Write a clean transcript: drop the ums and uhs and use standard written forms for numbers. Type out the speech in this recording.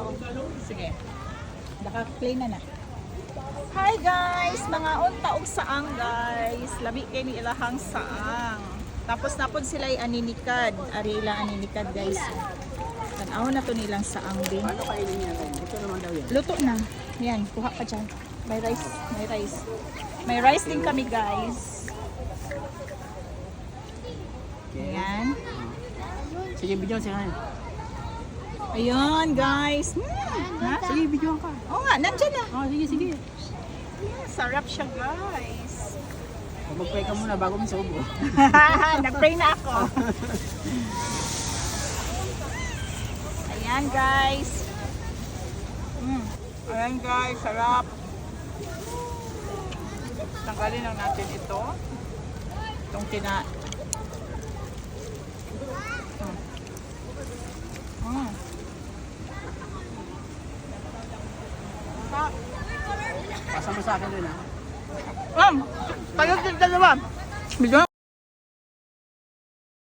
Oo. Sige. Naka-play na na. Hi guys! Mga unta og saang guys. Labi kay ni ilahang saang. Tapos napod sila ay aninikad. Ari ilang aninikad guys. Tanaw na to nilang saang din. Ano kainin niya? Ito naman daw yan. Luto na. Yan, kuha ka dyan. May rice. May rice. May rice din kami guys. Ayan. Sige, video siya. Ayun guys. Ha? Sige, video ka. Oo nga, nandyan na. Oh, sige, sige. Sarap siya guys. Mag-pray ka muna bago mo sa ubo. Nag-pray na ako. Ayan guys. Ayan guys, sarap. Tanggalin lang natin ito. Itong Pasa mo sa akin dun, ha? Kayo din dalawa. Bigyan